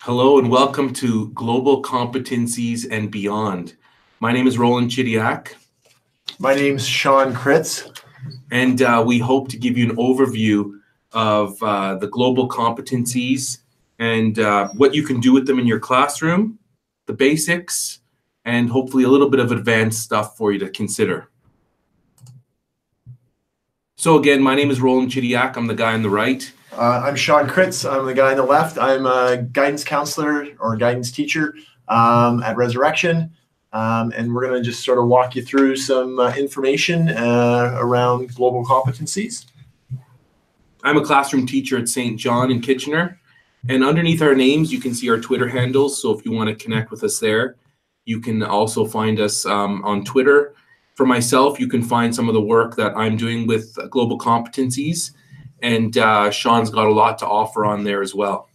Hello and welcome to Global Competencies and Beyond. My name is Rolland and My name's Sean Kritz. And we hope to give you an overview of the global competencies and what you can do with them in your classroom, the basics, and hopefully a little bit of advanced stuff for you to consider. So again, my name is Rolland and I'm the guy on the right. I'm Sean Kritz. I'm the guy on the left. I'm a guidance counselor or guidance teacher at Resurrection. And we're going to just sort of walk you through some information around global competencies. I'm a classroom teacher at St. John in Kitchener. And underneath our names, you can see our Twitter handles. So if you want to connect with us there, you can also find us on Twitter. For myself, you can find some of the work that I'm doing with global competencies. And Sean's got a lot to offer on there as well.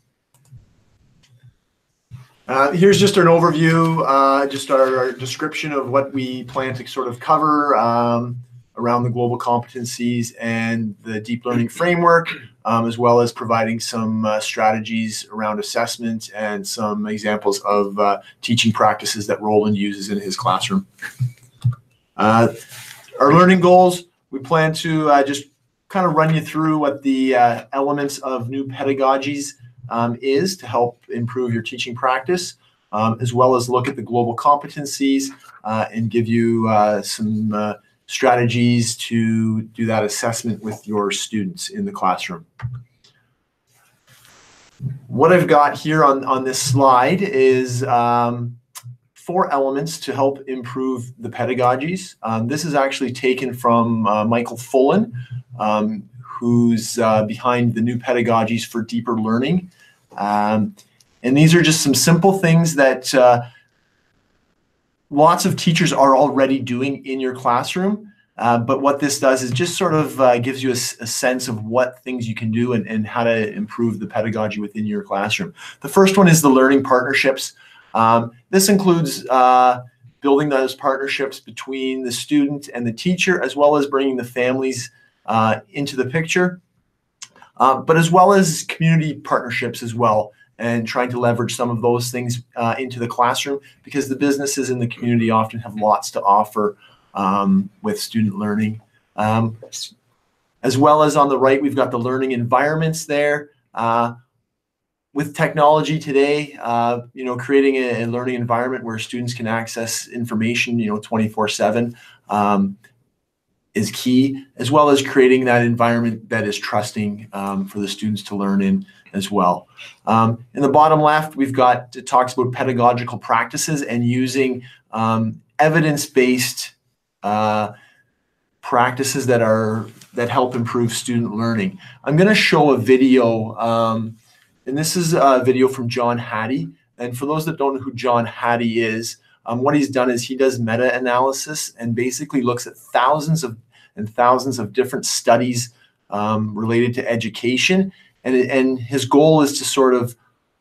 Here's just an overview, just our description of what we plan to sort of cover around the global competencies and the deep learning framework, as well as providing some strategies around assessment and some examples of teaching practices that Rolland uses in his classroom. Our learning goals, we plan to just kind of run you through what the elements of new pedagogies is to help improve your teaching practice, as well as look at the global competencies and give you some strategies to do that assessment with your students in the classroom. What I've got here on this slide is 4 elements to help improve the pedagogies. This is actually taken from Michael Fullen, who's behind the new pedagogies for deeper learning. And these are just some simple things that lots of teachers are already doing in your classroom. But what this does is just sort of gives you a sense of what things you can do and how to improve the pedagogy within your classroom. The first one is the learning partnerships. This includes building those partnerships between the student and the teacher, as well as bringing the families into the picture, but as well as community partnerships as well, and trying to leverage some of those things into the classroom, because the businesses in the community often have lots to offer with student learning. As well as on the right, we've got the learning environments there. With technology today, creating a learning environment where students can access information, 24/7 is key, as well as creating that environment that is trusting for the students to learn in as well. In the bottom left, it talks about pedagogical practices and using evidence-based practices that help improve student learning. I'm going to show a video. And this is a video from John Hattie. And for those that don't know who John Hattie is, what he's done is he does meta-analysis and basically looks at thousands of different studies related to education. And his goal is to sort of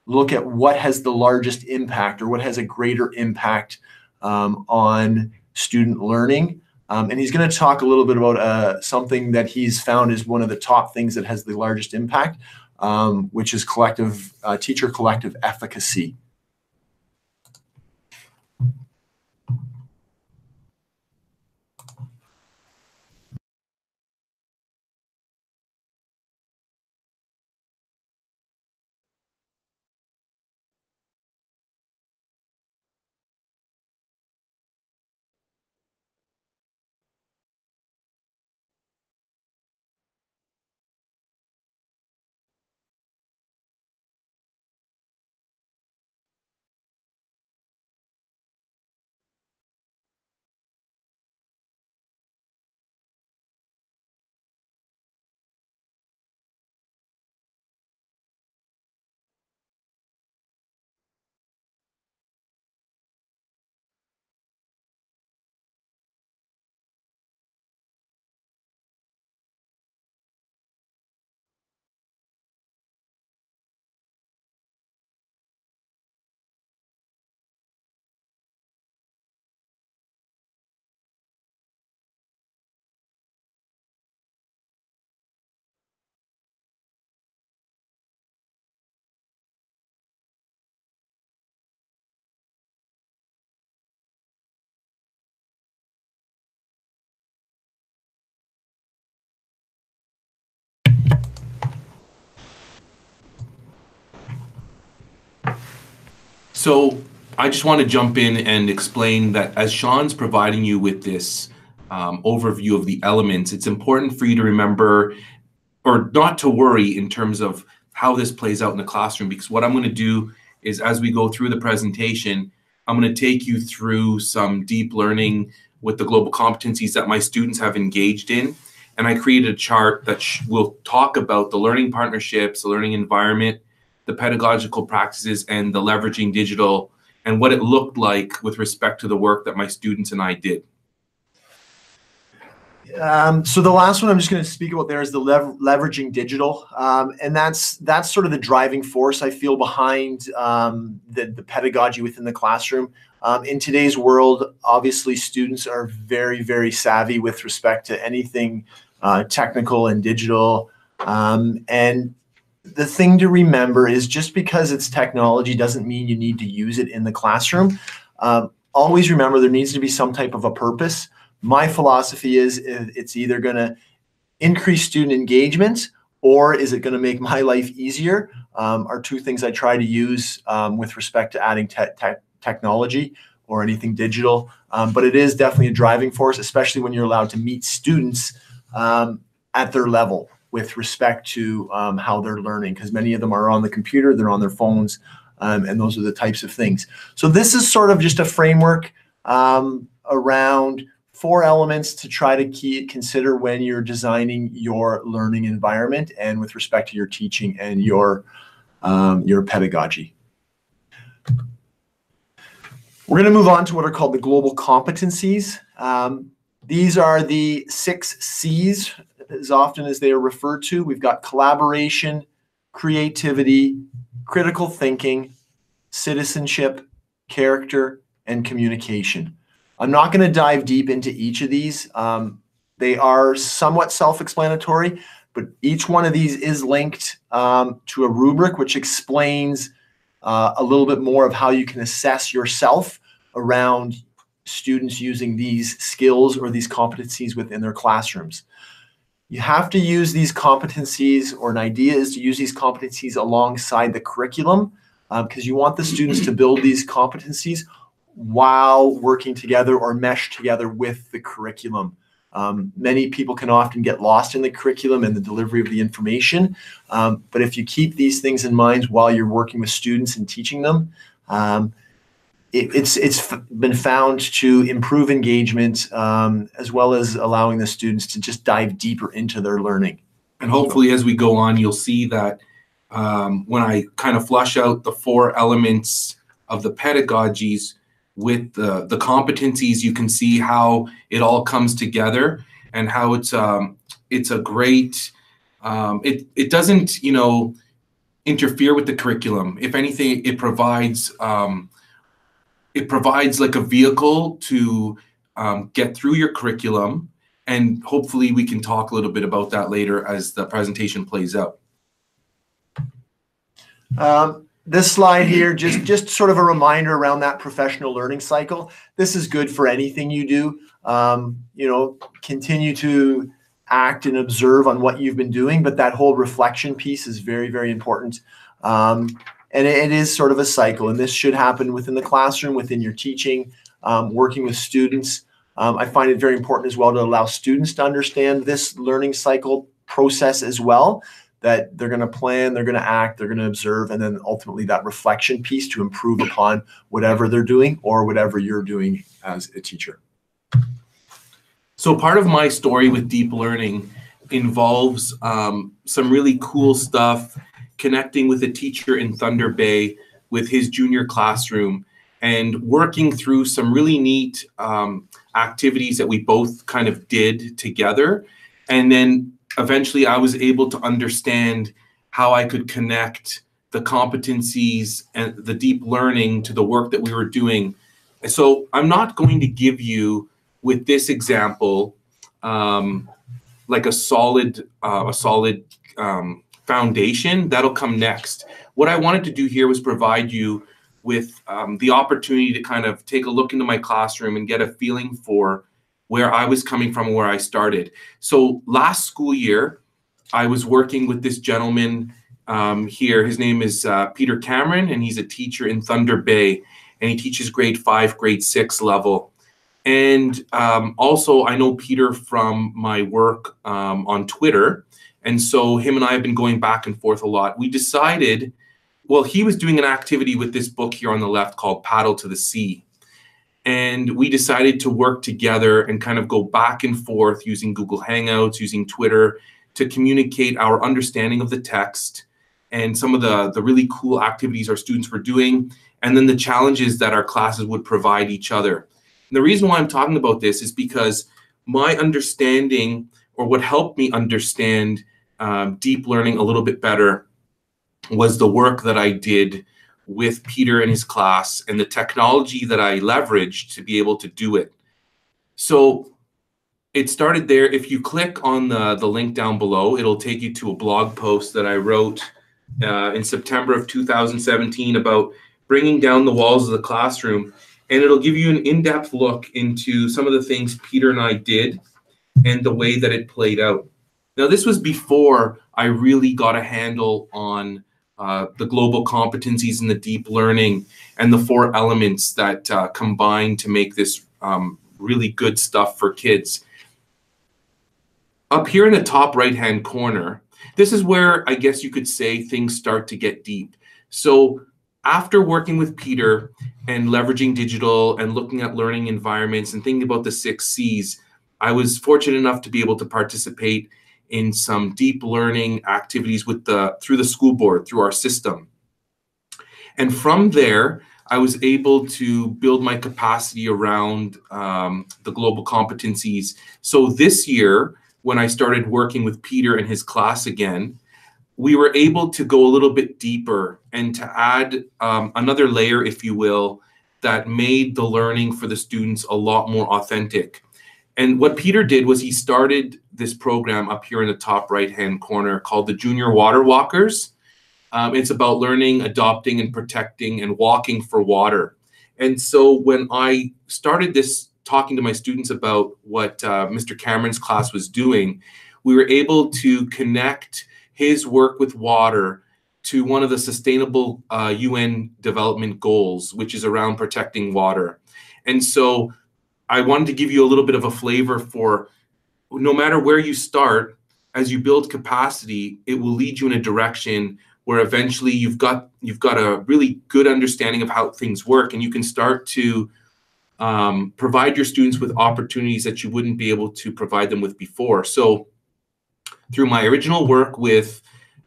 look at what has the largest impact or what has a greater impact on student learning. And he's going to talk a little bit about something that he's found is one of the top things that has the largest impact, which is teacher collective efficacy. So I just want to jump in and explain that as Sean's providing you with this overview of the elements, it's important for you to remember, or not to worry in terms of how this plays out in the classroom, because what I'm going to do is, as we go through the presentation, I'm going to take you through some deep learning with the global competencies that my students have engaged in. And I created a chart that will talk about the learning partnerships, the learning environment, the pedagogical practices, and the leveraging digital, and what it looked like with respect to the work that my students and I did. So the last one I'm just going to speak about there is the leveraging digital, and that's sort of the driving force I feel behind the pedagogy within the classroom. In today's world, obviously students are very, very savvy with respect to anything technical and digital, and the thing to remember is just because it's technology doesn't mean you need to use it in the classroom. Always remember there needs to be some type of a purpose. My philosophy is it's either going to increase student engagement or is it going to make my life easier, are two things I try to use with respect to adding technology or anything digital. But it is definitely a driving force, especially when you're allowed to meet students at their level with respect to how they're learning, because many of them are on the computer, they're on their phones, and those are the types of things. So this is sort of just a framework around 4 elements to try to consider when you're designing your learning environment and with respect to your teaching and your pedagogy. We're going to move on to what are called the global competencies. These are the 6 C's, as often as they are referred to. We've got collaboration, creativity, critical thinking, citizenship, character, and communication. I'm not going to dive deep into each of these. They are somewhat self-explanatory, but each one of these is linked to a rubric which explains a little bit more of how you can assess yourself around students using these skills or these competencies within their classrooms. You have to use these competencies, or an idea is to use these competencies alongside the curriculum, because you want the students to build these competencies while working together or mesh together with the curriculum. Many people can often get lost in the curriculum and the delivery of the information, but if you keep these things in mind while you're working with students and teaching them, it's been found to improve engagement as well as allowing the students to just dive deeper into their learning. And hopefully as we go on, you'll see that when I kind of flush out the 4 elements of the pedagogies with the competencies, you can see how it all comes together and how it's a great, it doesn't, you know, interfere with the curriculum. If anything, it provides like a vehicle to get through your curriculum, and hopefully we can talk a little bit about that later as the presentation plays out. This slide here, just sort of a reminder around that professional learning cycle. This is good for anything you do. You know, continue to act and observe on what you've been doing, but that whole reflection piece is very, very important. And it is sort of a cycle, and this should happen within the classroom, within your teaching, working with students. I find it very important as well to allow students to understand this learning cycle process as well, that they're going to plan, they're going to act, they're going to observe, and then ultimately that reflection piece to improve upon whatever they're doing or whatever you're doing as a teacher. So part of my story with deep learning involves some really cool stuff, connecting with a teacher in Thunder Bay with his junior classroom and working through some really neat activities that we both kind of did together. And then eventually I was able to understand how I could connect the competencies and the deep learning to the work that we were doing. So I'm not going to give you, with this example, like a solid foundation. That'll come next. What I wanted to do here was provide you with the opportunity to kind of take a look into my classroom and get a feeling for where I was coming from and where I started. So last school year, I was working with this gentleman here. His name is Peter Cameron, and he's a teacher in Thunder Bay, and he teaches grade 5, grade 6 level. And also, I know Peter from my work on Twitter, and so him and I have been going back and forth a lot. We decided, well, he was doing an activity with this book here on the left called Paddle to the Sea. And we decided to work together and kind of go back and forth using Google Hangouts, using Twitter, to communicate our understanding of the text and some of the really cool activities our students were doing, and then the challenges that our classes would provide each other. And the reason why I'm talking about this is because my understanding, or what helped me understand deep learning a little bit better, was the work that I did with Peter and his class and the technology that I leveraged to be able to do it. So it started there. If you click on the link down below, it'll take you to a blog post that I wrote in September of 2017 about bringing down the walls of the classroom. And it'll give you an in-depth look into some of the things Peter and I did and the way that it played out. Now, this was before I really got a handle on the global competencies and the deep learning and the 4 elements that combine to make this really good stuff for kids. Up here in the top right-hand corner, this is where I guess you could say things start to get deep. So after working with Peter and leveraging digital and looking at learning environments and thinking about the 6 C's, I was fortunate enough to be able to participate in some deep learning activities through the school board, through our system. And from there, I was able to build my capacity around the global competencies. So this year, when I started working with Peter and his class again, we were able to go a little bit deeper and to add another layer, if you will, that made the learning for the students a lot more authentic. And what Peter did was he started this program up here in the top right-hand corner called the Junior Water Walkers. It's about learning, adopting, and protecting and walking for water. And so when I started this, talking to my students about what Mr. Cameron's class was doing, we were able to connect his work with water to one of the sustainable UN development goals, which is around protecting water. And so I wanted to give you a little bit of a flavor for, no matter where you start, as you build capacity, it will lead you in a direction where eventually you've got a really good understanding of how things work, and you can start to provide your students with opportunities that you wouldn't be able to provide them with before. So through my original work with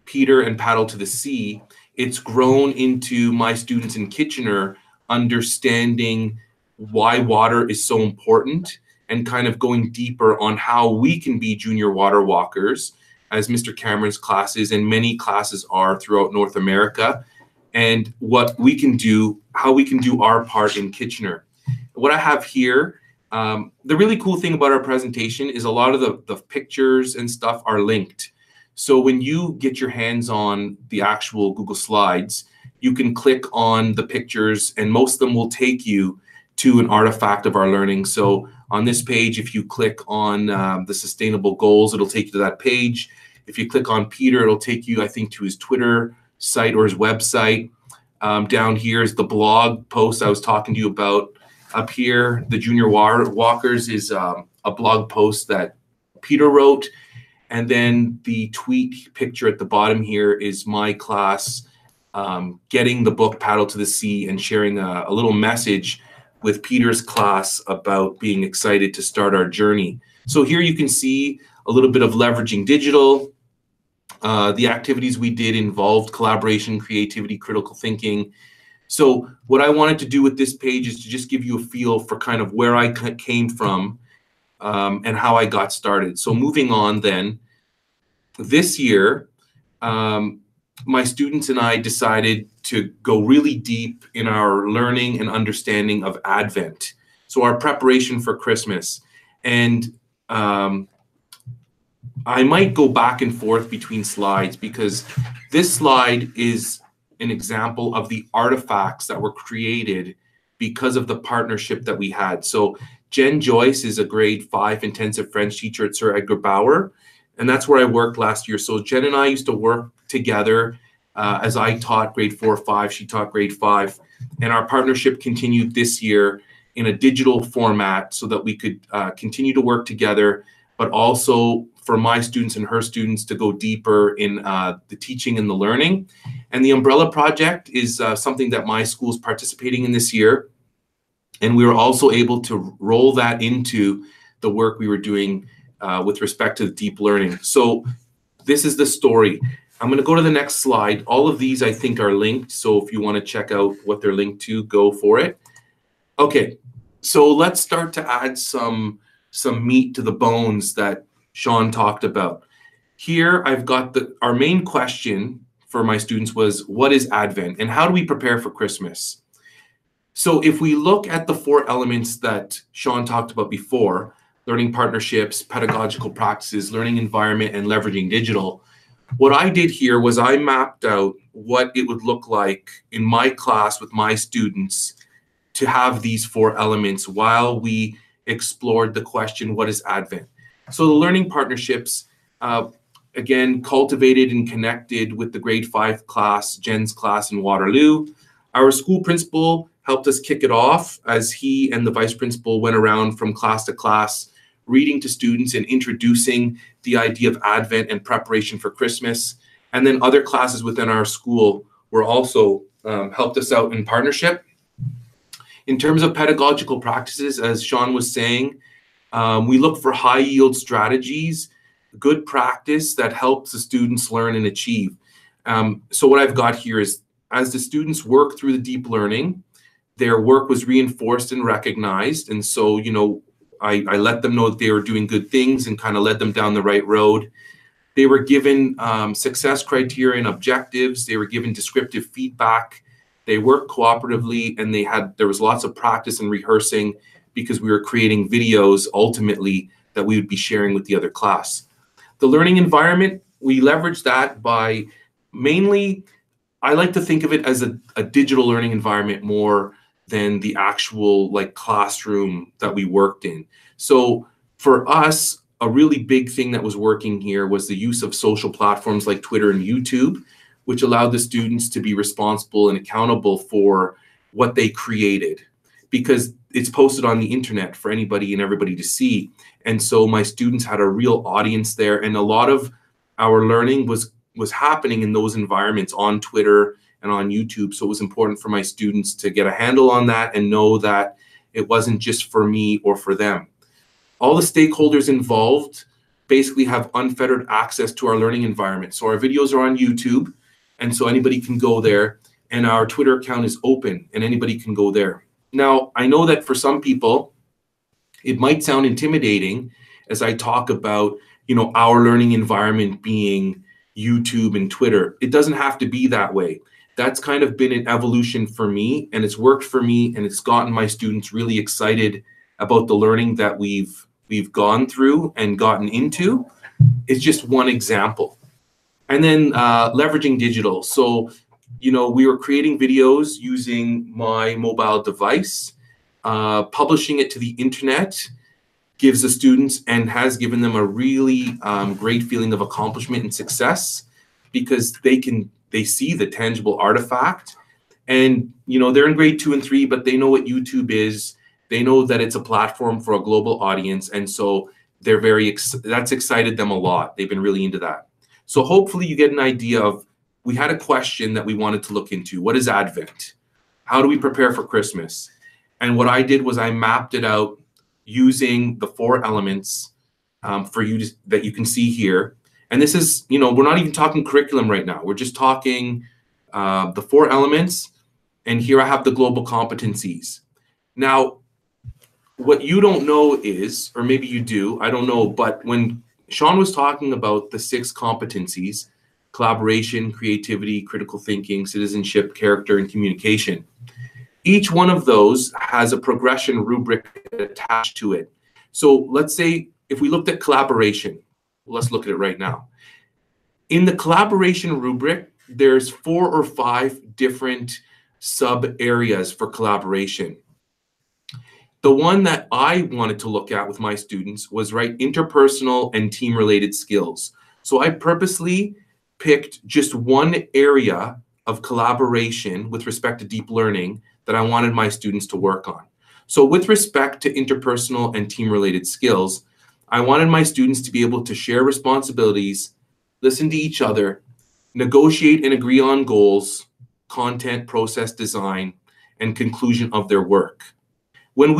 Peter and Paddle to the Sea, it's grown into my students in Kitchener understanding why water is so important and kind of going deeper on how we can be junior water walkers, as Mr. Cameron's classes and many classes are throughout North America, and what we can do, how we can do our part in Kitchener. What I have here, the really cool thing about our presentation is a lot of the pictures and stuff are linked. So when you get your hands on the actual Google Slides, you can click on the pictures and most of them will take you to an artifact of our learning. So on this page, if you click on the sustainable goals, it'll take you to that page. If you click on Peter, it'll take you, I think, to his Twitter site or his website. Down here is the blog post I was talking to you about. Up here, the Junior Water Walkers is a blog post that Peter wrote. And then the tweet picture at the bottom here is my class getting the book Paddle to the Sea and sharing a little message with Peter's class about being excited to start our journey. So here you can see a little bit of leveraging digital. The activities we did involved collaboration, creativity, critical thinking. So what I wanted to do with this page is to just give you a feel for kind of where I came from and how I got started. So moving on then, this year, my students and I decided to go really deep in our learning and understanding of Advent. So our preparation for Christmas. And I might go back and forth between slides because this slide is an example of the artifacts that were created because of the partnership that we had. So Jen Joyce is a grade 5 intensive French teacher at Sir Edgar Bauer, and that's where I worked last year. So Jen and I used to work together As I taught grade 4 or 5, she taught grade 5. And our partnership continued this year in a digital format so that we could continue to work together, but also for my students and her students to go deeper in the teaching and the learning. And the Umbrella Project is something that my school is participating in this year. And we were also able to roll that into the work we were doing with respect to deep learning. So this is the story. I'm going to go to the next slide. All of these, I think, are linked. So if you want to check out what they're linked to, go for it. Okay, so let's start to add some meat to the bones that Sean talked about. Here, I've got our main question for my students was, what is Advent and how do we prepare for Christmas? So if we look at the 4 elements that Sean talked about before, learning partnerships, pedagogical practices, learning environment, and leveraging digital, what I did here was I mapped out what it would look like in my class with my students to have these 4 elements while we explored the question, what is Advent? So the learning partnerships, again, cultivated and connected with the grade 5 class, Jen's class in Waterloo. Our school principal helped us kick it off as he and the vice principal went around from class to class, reading to students and introducing the idea of Advent and preparation for Christmas. And then other classes within our school were also helped us out in partnership. In terms of pedagogical practices, as Sean was saying, we look for high yield strategies, good practice that helps the students learn and achieve. So what I've got here is, as the students work through the deep learning, their work was reinforced and recognized. And so, you know, I let them know that they were doing good things and kind of led them down the right road. They were given success criteria and objectives. They were given descriptive feedback. They worked cooperatively, and there was lots of practice and rehearsing because we were creating videos ultimately that we would be sharing with the other class. The learning environment, we leveraged that by mainly, I like to think of it as a digital learning environment more than the actual like classroom that we worked in. So for us, a really big thing that was working here was the use of social platforms like Twitter and YouTube, which allowed the students to be responsible and accountable for what they created, because it's posted on the internet for anybody and everybody to see. And so my students had a real audience there, and a lot of our learning was happening in those environments on Twitter and on YouTube. So it was important for my students to get a handle on that and know that it wasn't just for me or for them. All the stakeholders involved basically have unfettered access to our learning environment. So our videos are on YouTube, and so anybody can go there, and our Twitter account is open and anybody can go there. Now, I know that for some people, it might sound intimidating as I talk about, you know, our learning environment being YouTube and Twitter. It doesn't have to be that way. That's kind of been an evolution for me, and it's worked for me, and it's gotten my students really excited about the learning that we've gone through and gotten into. It's just one example. And then leveraging digital. So, you know, we were creating videos using my mobile device, publishing it to the internet gives the students and has given them a really great feeling of accomplishment and success, because they see the tangible artifact. And, you know, they're in grade 2 and 3, but they know what YouTube is. They know that it's a platform for a global audience. And so they're that's excited them a lot. They've been really into that. So hopefully you get an idea of, we had a question that we wanted to look into. What is Advent? How do we prepare for Christmas? And what I did was I mapped it out using the 4 elements for you that you can see here. And this is, you know, we're not even talking curriculum right now. We're just talking the 4 elements. And here I have the global competencies. Now, what you don't know is, or maybe you do, I don't know, but when Sean was talking about the 6 competencies, collaboration, creativity, critical thinking, citizenship, character, and communication, each one of those has a progression rubric attached to it. So let's say if we looked at collaboration, let's look at it right now. In the collaboration rubric, there's 4 or 5 different sub areas for collaboration. The one that I wanted to look at with my students was interpersonal and team related skills. So I purposely picked just one area of collaboration with respect to deep learning that I wanted my students to work on. So with respect to interpersonal and team-related skills, I wanted my students to be able to share responsibilities, listen to each other, negotiate and agree on goals, content, process design, and conclusion of their work. When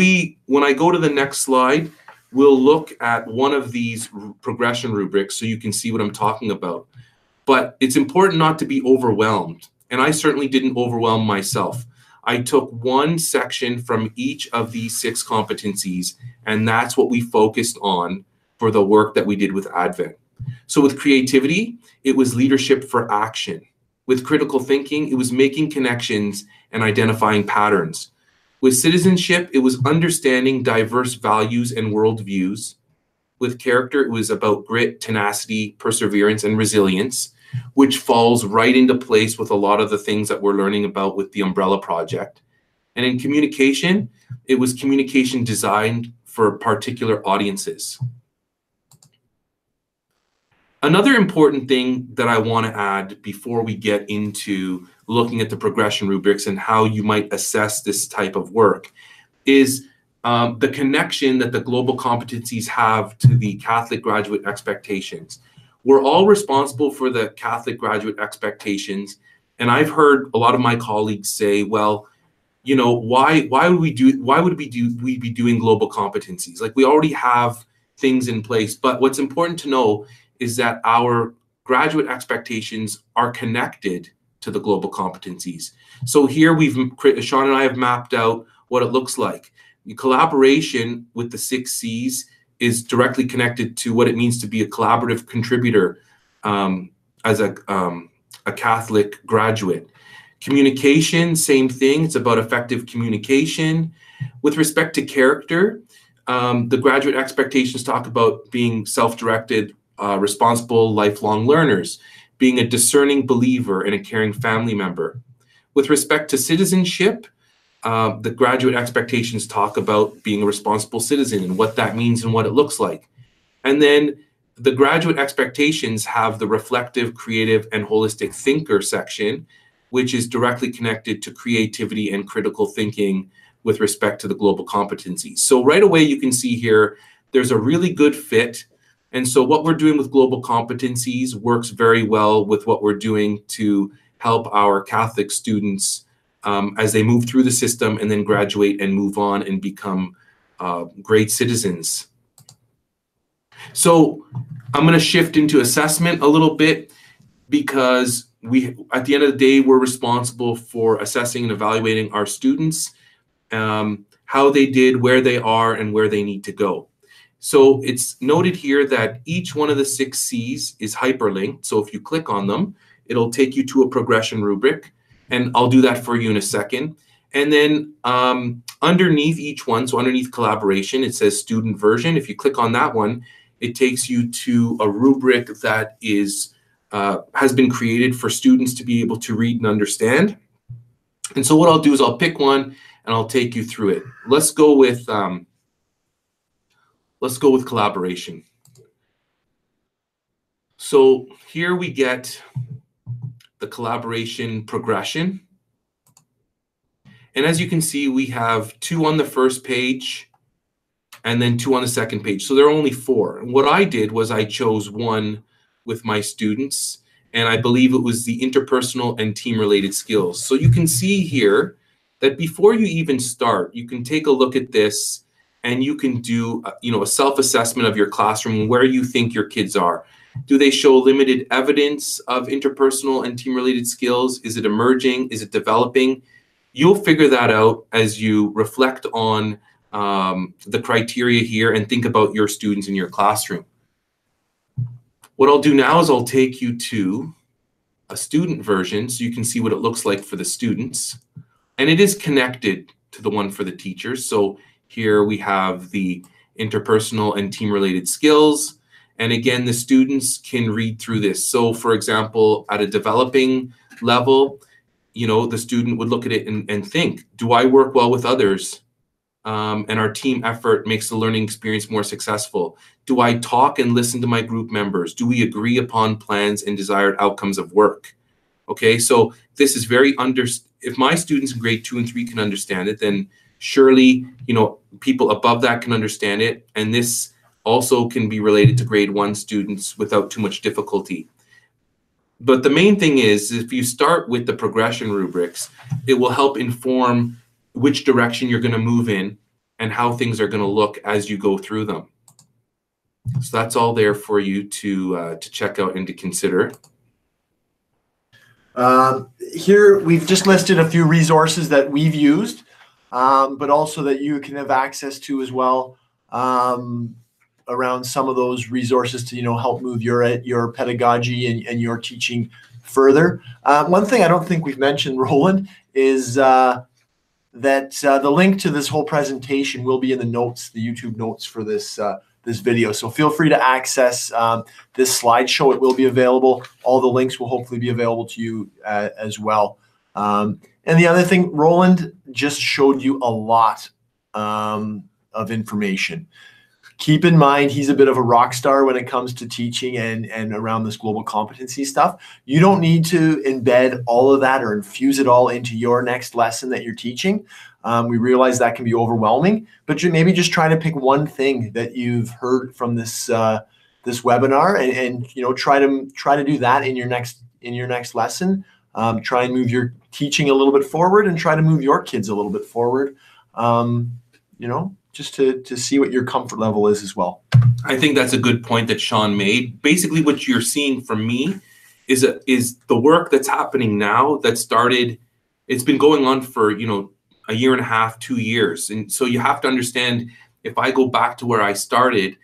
I go to the next slide, we'll look at one of these progression rubrics so you can see what I'm talking about. But it's important not to be overwhelmed. And I certainly didn't overwhelm myself. I took one section from each of these 6 competencies, and that's what we focused on for the work that we did with Advent. So with creativity, it was leadership for action. With critical thinking, it was making connections and identifying patterns. With citizenship, it was understanding diverse values and worldviews. With character, it was about grit, tenacity, perseverance, and resilience, which falls right into place with a lot of the things that we're learning about with the Umbrella Project. And in communication, it was communication designed for particular audiences. Another important thing that I want to add before we get into looking at the progression rubrics and how you might assess this type of work is the connection that the global competencies have to the Catholic graduate expectations. We're all responsible for the Catholic graduate expectations, and I've heard a lot of my colleagues say, well, you know, why would we be doing global competencies? Like, we already have things in place. But what's important to know is that our graduate expectations are connected to the global competencies. So here Sean and I have mapped out what it looks like. The collaboration with the 6 C's is directly connected to what it means to be a collaborative contributor as a Catholic graduate. Communication, same thing. It's about effective communication. With respect to character, the graduate expectations talk about being self-directed, responsible, lifelong learners, being a discerning believer and a caring family member. With respect to citizenship, the graduate expectations talk about being a responsible citizen and what that means and what it looks like. And then the graduate expectations have the reflective, creative, and holistic thinker section, which is directly connected to creativity and critical thinking with respect to the global competencies. So right away, you can see here, there's a really good fit. And so what we're doing with global competencies works very well with what we're doing to help our Catholic students as they move through the system and then graduate and move on and become great citizens. So I'm going to shift into assessment a little bit, because at the end of the day, we're responsible for assessing and evaluating our students, how they did, where they are, and where they need to go. So it's noted here that each one of the 6 C's is hyperlinked. So if you click on them, it'll take you to a progression rubric, and I'll do that for you in a second. And then underneath each one, so underneath collaboration, it says student version. If you click on that one, it takes you to a rubric that is has been created for students to be able to read and understand. And so what I'll do is I'll pick one and I'll take you through it. Let's go with collaboration. So here we get the collaboration progression. And as you can see, we have 2 on the first page and then 2 on the second page. So there are only 4. And what I did was I chose one with my students, and I believe it was the interpersonal and team-related skills. So you can see here that before you even start, you can take a look at this and you can do a self-assessment of your classroom, where you think your kids are. Do they show limited evidence of interpersonal and team-related skills? Is it emerging? Is it developing? You'll figure that out as you reflect on the criteria here and think about your students in your classroom. What I'll do now is I'll take you to a student version so you can see what it looks like for the students. And it is connected to the one for the teachers. So here we have the interpersonal and team-related skills. And again, the students can read through this. So for example, at a developing level, the student would look at it and think, do I work well with others? and our team effort makes the learning experience more successful? Do I talk and listen to my group members? Do we agree upon plans and desired outcomes of work? Okay, so this is very if my students in grade 2 and 3 can understand it, then surely, you know, people above that can understand it. And this also can be related to grade 1 students without too much difficulty. But the main thing is, if you start with the progression rubrics, it will help inform which direction you're going to move in and how things are going to look as you go through them. So that's all there for you to check out and to consider. Here we've just listed a few resources that we've used, but also that you can have access to as well, around some of those resources to, you know, help move your pedagogy and your teaching further. One thing I don't think we've mentioned, Roland, is that the link to this whole presentation will be in the notes, the YouTube notes for this this video. So feel free to access this slideshow. It will be available. All the links will hopefully be available to you as well. And the other thing, Roland just showed you a lot of information. Keep in mind, he's a bit of a rock star when it comes to teaching and around this global competency stuff. You don't need to embed all of that or infuse it all into your next lesson that you're teaching. We realize that can be overwhelming, but you maybe just try to pick one thing that you've heard from this this webinar and you know, try to do that in your next lesson. Try and move your teaching a little bit forward and try to move your kids a little bit forward. You know, just to see what your comfort level is as well. I think that's a good point that Sean made. Basically, what you're seeing from me is the work that's happening now that started. It's been going on for, you know, a year and a half, 2 years. And so you have to understand, if I go back to where I started,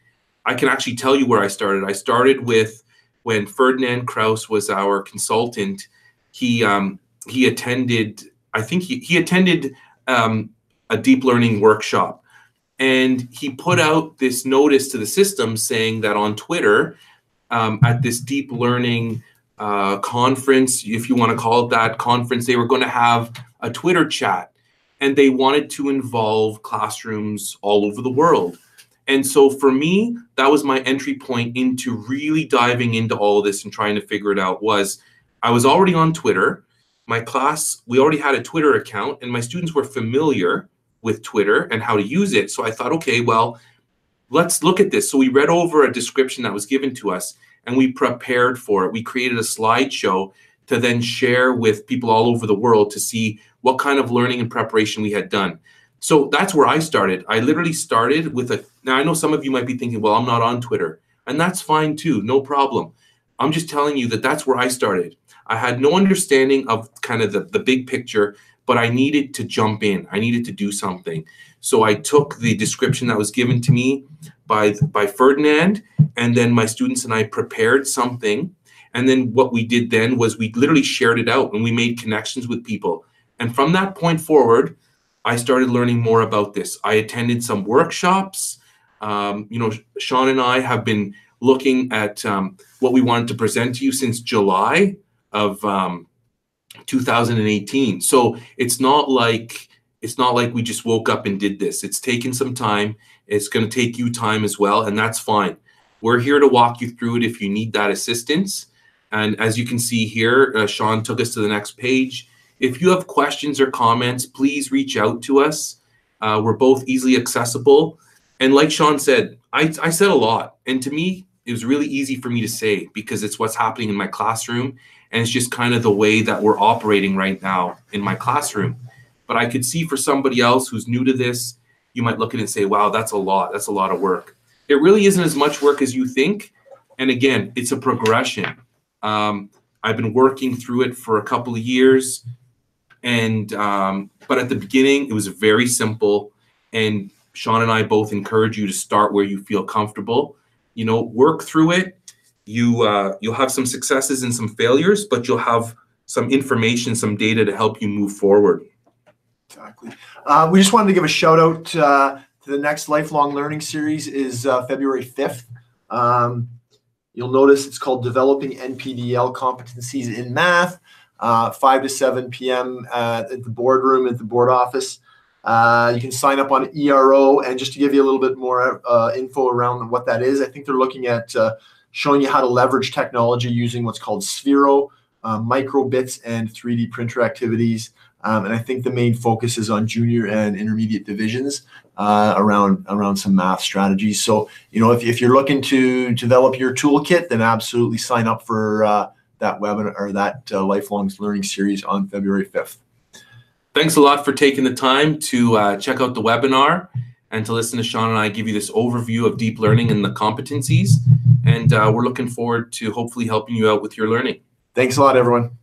I can actually tell you where I started. I started with when Ferdinand Kraus was our consultant. He attended, I think he attended a deep learning workshop. And he put out this notice to the system saying that on Twitter, at this deep learning conference, if you want to call it that conference, they were going to have a Twitter chat. And they wanted to involve classrooms all over the world. And so for me, that was my entry point into really diving into all of this and trying to figure it out. Was I was already on Twitter. My class, we already had a Twitter account, and my students were familiar with Twitter and how to use it. So I thought, okay, well, let's look at this. So we read over a description that was given to us, and we prepared for it. We created a slideshow to then share with people all over the world to see what kind of learning and preparation we had done. So that's where I started. I literally started with now I know some of you might be thinking, well, I'm not on Twitter, and that's fine too, no problem. I'm just telling you that that's where I started. I had no understanding of kind of the big picture, but I needed to jump in. I needed to do something. So I took the description that was given to me by Ferdinand, and then my students and I prepared something. And then what we did then was we literally shared it out, and we made connections with people. And from that point forward, I started learning more about this. I attended some workshops. You know, Sean and I have been looking at what we wanted to present to you since July of 2018. So it's not like we just woke up and did this. It's taken some time. It's going to take you time as well, and that's fine. We're here to walk you through it if you need that assistance. And as you can see here, Sean took us to the next page. If you have questions or comments, please reach out to us. We're both easily accessible. And like Sean said, I said a lot. And to me, it was really easy for me to say because it's what's happening in my classroom. And it's just kind of the way that we're operating right now in my classroom. But I could see for somebody else who's new to this, you might look at it and say, wow, that's a lot. That's a lot of work. It really isn't as much work as you think. And again, it's a progression. I've been working through it for a couple of years. And but at the beginning, it was very simple. And Sean and I both encourage you to start where you feel comfortable. You know, work through it. You'll have some successes and some failures, but you'll have some information, some data to help you move forward. Exactly. We just wanted to give a shout out to the next lifelong learning series is February 5th. You'll notice it's called Developing NPDL Competencies in Math, 5 to 7 p.m. At the boardroom at the board office. You can sign up on ERO, and just to give you a little bit more info around what that is, I think they're looking at showing you how to leverage technology using what's called Sphero, microbits, and 3D printer activities. And I think the main focus is on junior and intermediate divisions around some math strategies. So, if you're looking to develop your toolkit, then absolutely sign up for that webinar or that lifelong learning series on February 5th. Thanks a lot for taking the time to check out the webinar and to listen to Sean and I give you this overview of deep learning and the competencies. And we're looking forward to hopefully helping you out with your learning. Thanks a lot, everyone.